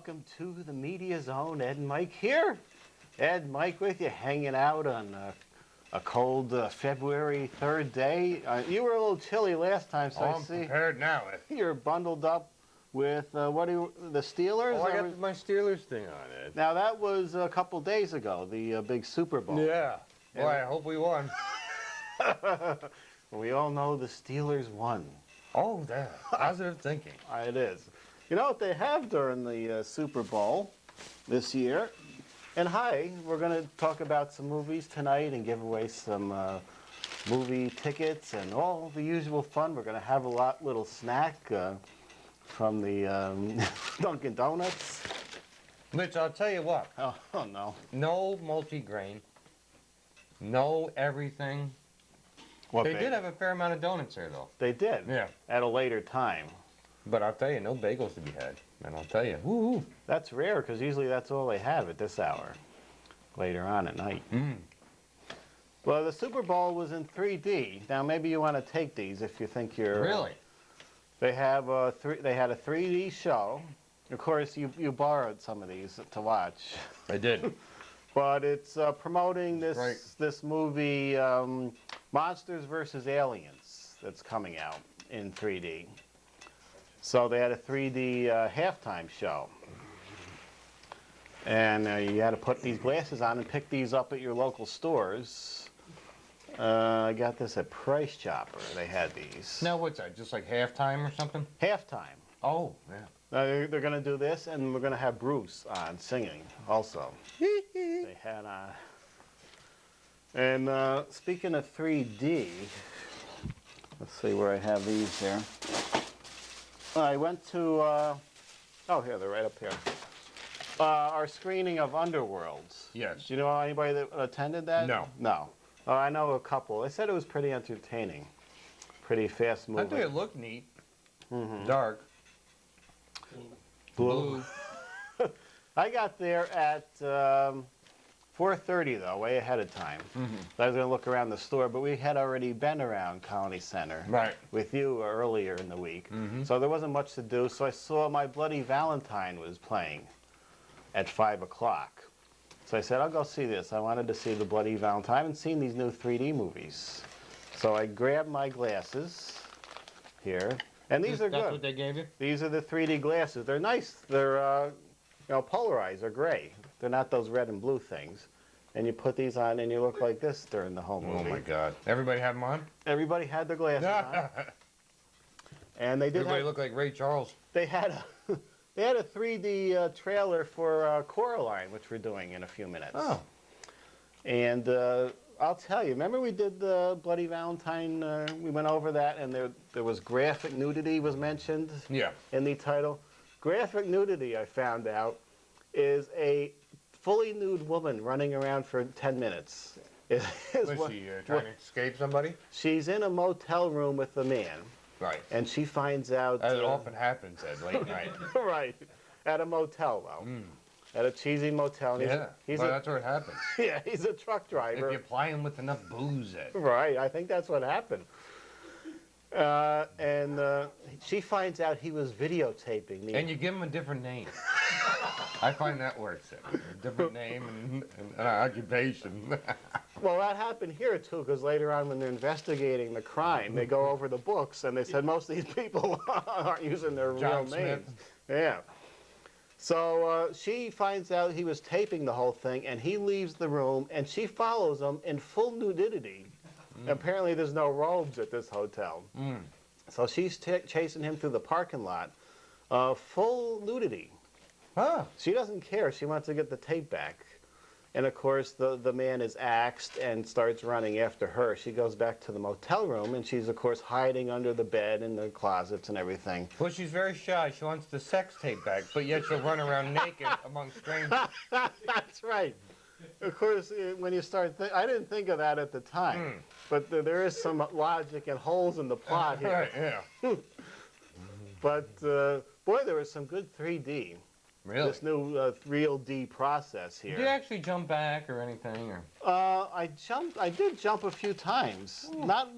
welcome to the Media Zone. Ed and Mike here. Ed and Mike with you, hanging out on a cold February 3rd day. You were a little chilly last time, so I I'm see prepared now. you're bundled up with, the Steelers? Oh, I got my Steelers thing on, Ed. Now, that was a couple days ago, the big Super Bowl. Yeah. Boy, I hope we won. We all know the Steelers won. Oh, that positive thinking. It is. You know what they have during the Super Bowl this year? And hi, we're going to talk about some movies tonight and give away some movie tickets and all the usual fun. We're going to have a little snack from the Dunkin' Donuts. Mitch, I'll tell you what. Oh, no. No multi-grain. No everything. They did have a fair amount of donuts there, though. They did? Yeah. At a later time. But I'll tell you, no bagels to be had. And I'll tell you, woo-hoo. That's rare, because usually that's all they have at this hour, later on at night. Mm. Well, the Super Bowl was in 3D. Now, maybe you want to take these if you think you're... Really? They have they had a 3D show. Of course, you borrowed some of these to watch. I did. But it's promoting Right. this movie, Monsters vs. Aliens, that's coming out in 3D. So they had a 3D halftime show. And you had to put these glasses on and pick these up at your local stores. I got this at Price Chopper. They had these. Now, what's that? Just like halftime or something? Halftime. Oh, yeah. They're going to do this, and we're going to have Bruce on singing also. They had and speaking of 3D, let's see where I have these here. I went to, oh, here, they're right up here. Our screening of Underworld. Yes. Do you know anybody that attended that? No. No. Oh, I know a couple. They said it was pretty entertaining. Pretty fast moving. I think it looked neat. Mm-hmm. Dark. Blue. I got there at 4:30 though, way ahead of time. Mm-hmm. I was going to look around the store, but we had already been around Colony Center Right. with you earlier in the week. Mm-hmm. So there wasn't much to do. So I saw My Bloody Valentine was playing at 5 o'clock. So I said, I'll go see this. I wanted to see the Bloody Valentine. I haven't seen these new 3D movies. So I grabbed my glasses here. And these are good. That's what they gave you? These are the 3D glasses. They're nice. They're polarized. They're gray. They're not those red and blue things. And you put these on and you look like this during the whole movie. Oh my God. Everybody have them on? Everybody had their glasses on. And they did Everybody looked like Ray Charles. they had a they had a 3D trailer for Coraline, which we're doing in a few minutes. Oh. And I'll tell you, remember we did the Bloody Valentine, we went over that, and there was graphic nudity was mentioned Yeah. in the title. Graphic nudity, I found out, is a fully nude woman running around for 10 minutes. Was she trying to escape somebody? She's in a motel room with a man, Right. and she finds out... As it often happens at late night. Right, at a motel, though. Mm. At a cheesy motel. And Yeah, well, that's where it happens. yeah, he's a truck driver. If you ply him with enough booze, Ed. Right, I think that's what happened. And she finds out he was videotaping the... And you give him a different name. I find that works. Ed. A different name and an occupation. Well, that happened here, too, because later on when they're investigating the crime, they go over the books, and they said most of these people aren't using their John real names. Smith. Yeah. So she finds out he was taping the whole thing, and he leaves the room, and she follows him in full nudity. Apparently there's no robes at this hotel. Mm. So she's chasing him through the parking lot, full nudity. Huh. She doesn't care. She wants to get the tape back. And of course, the man is axed and starts running after her. She goes back to the motel room, and she's, of course, hiding under the bed and the closets and everything. Well, she's very shy. She wants the sex tape back, but yet she'll run around naked among strangers. That's right. Of course, when you start, I didn't think of that at the time, but there is some logic and holes in the plot here. Right, yeah. But boy, there was some good 3D. Really? This new real D process here. Did you actually jump back or anything? Or? I did jump a few times. Not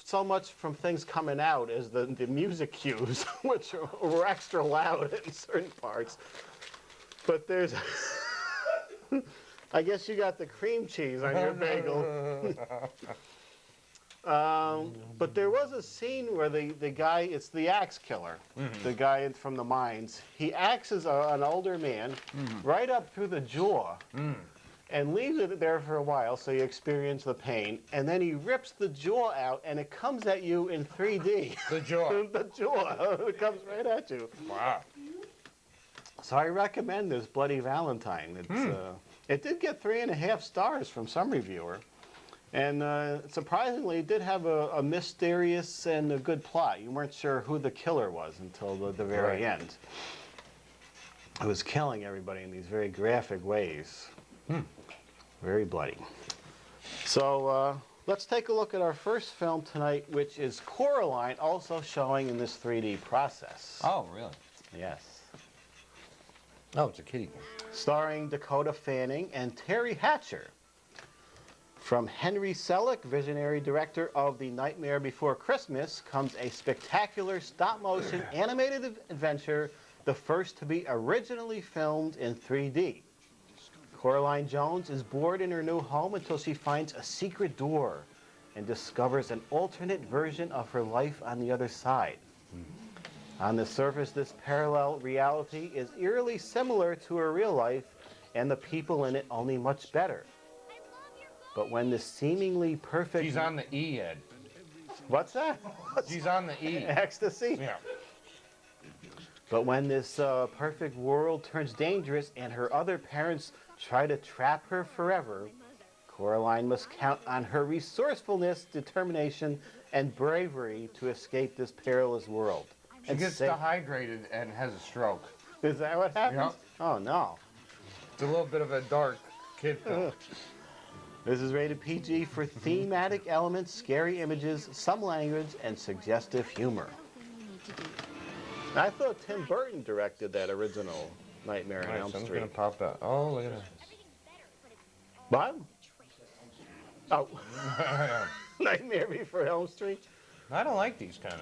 so much from things coming out as the music cues, which were extra loud in certain parts. But there's, I guess you got the cream cheese on your bagel. But there was a scene where the guy, it's the axe killer, the guy from the mines. He axes an older man right up through the jaw and leaves it there for a while so you experience the pain. And then he rips the jaw out and it comes at you in 3D. The jaw. The jaw. It comes right at you. Wow. So I recommend this Bloody Valentine. It's, it did get 3.5 stars from some reviewer. And surprisingly, it did have a mysterious and a good plot. You weren't sure who the killer was until the very end. It was killing everybody in these very graphic ways. Very bloody. So let's take a look at our first film tonight, which is Coraline, also showing in this 3D process. Oh, really? Yes. Oh, it's a kiddie. Starring Dakota Fanning and Terry Hatcher. From Henry Selick, visionary director of The Nightmare Before Christmas, comes a spectacular stop-motion animated adventure, the first to be originally filmed in 3D. Coraline Jones is bored in her new home until she finds a secret door and discovers an alternate version of her life on the other side. On the surface, this parallel reality is eerily similar to her real life and the people in it only much better. But when the seemingly perfect... She's on the E, Ed. What's that? She's on the E. Ecstasy? Yeah. But when this perfect world turns dangerous and her other parents try to trap her forever, Coraline must count on her resourcefulness, determination, and bravery to escape this perilous world. She gets dehydrated and has a stroke. Is that what happens? Yep. Oh, no. It's a little bit of a dark kid film. This is rated PG for thematic elements, scary images, some language, and suggestive humor. I thought Tim Burton directed that original Nightmare on Elm Something's Street. gonna pop out. Oh, look at What? Oh, that. Nightmare Before Elm Street? I don't like these kind of...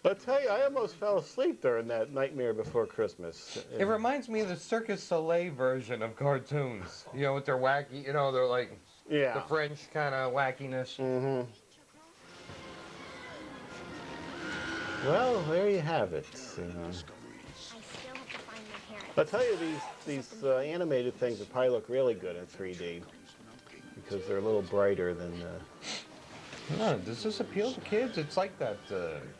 I'll tell you, I almost fell asleep during that Nightmare Before Christmas. It reminds me of the Circus Soleil version of cartoons. You know, with their wacky, you know, they're like the French kind of wackiness. Well, there you have it. I'll tell you, these animated things would probably look really good in 3D because they're a little brighter than... No, does this appeal to kids? It's like that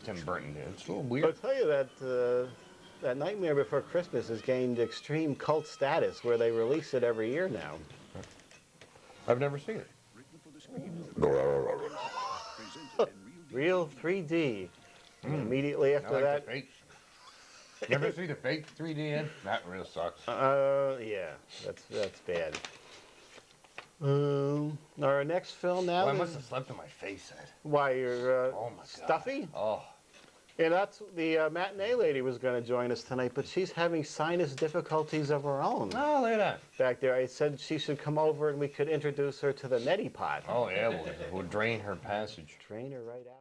Tim Burton did. It's a little weird. I'll tell you that that Nightmare Before Christmas has gained extreme cult status where they release it every year now. I've never seen it. Real 3D. Immediately after that... The fake. You ever see the fake 3D in? That real sucks. Yeah, that's bad. Our next film now. Well, I must have slept on my face, Ed. Why, you're Oh my God. stuffy? Oh. Yeah, that's the matinee lady was going to join us tonight, but she's having sinus difficulties of her own. Oh, look at that. Back there, I said she should come over and we could introduce her to the neti pot. Oh, yeah, we'll drain her passage. Drain her right out.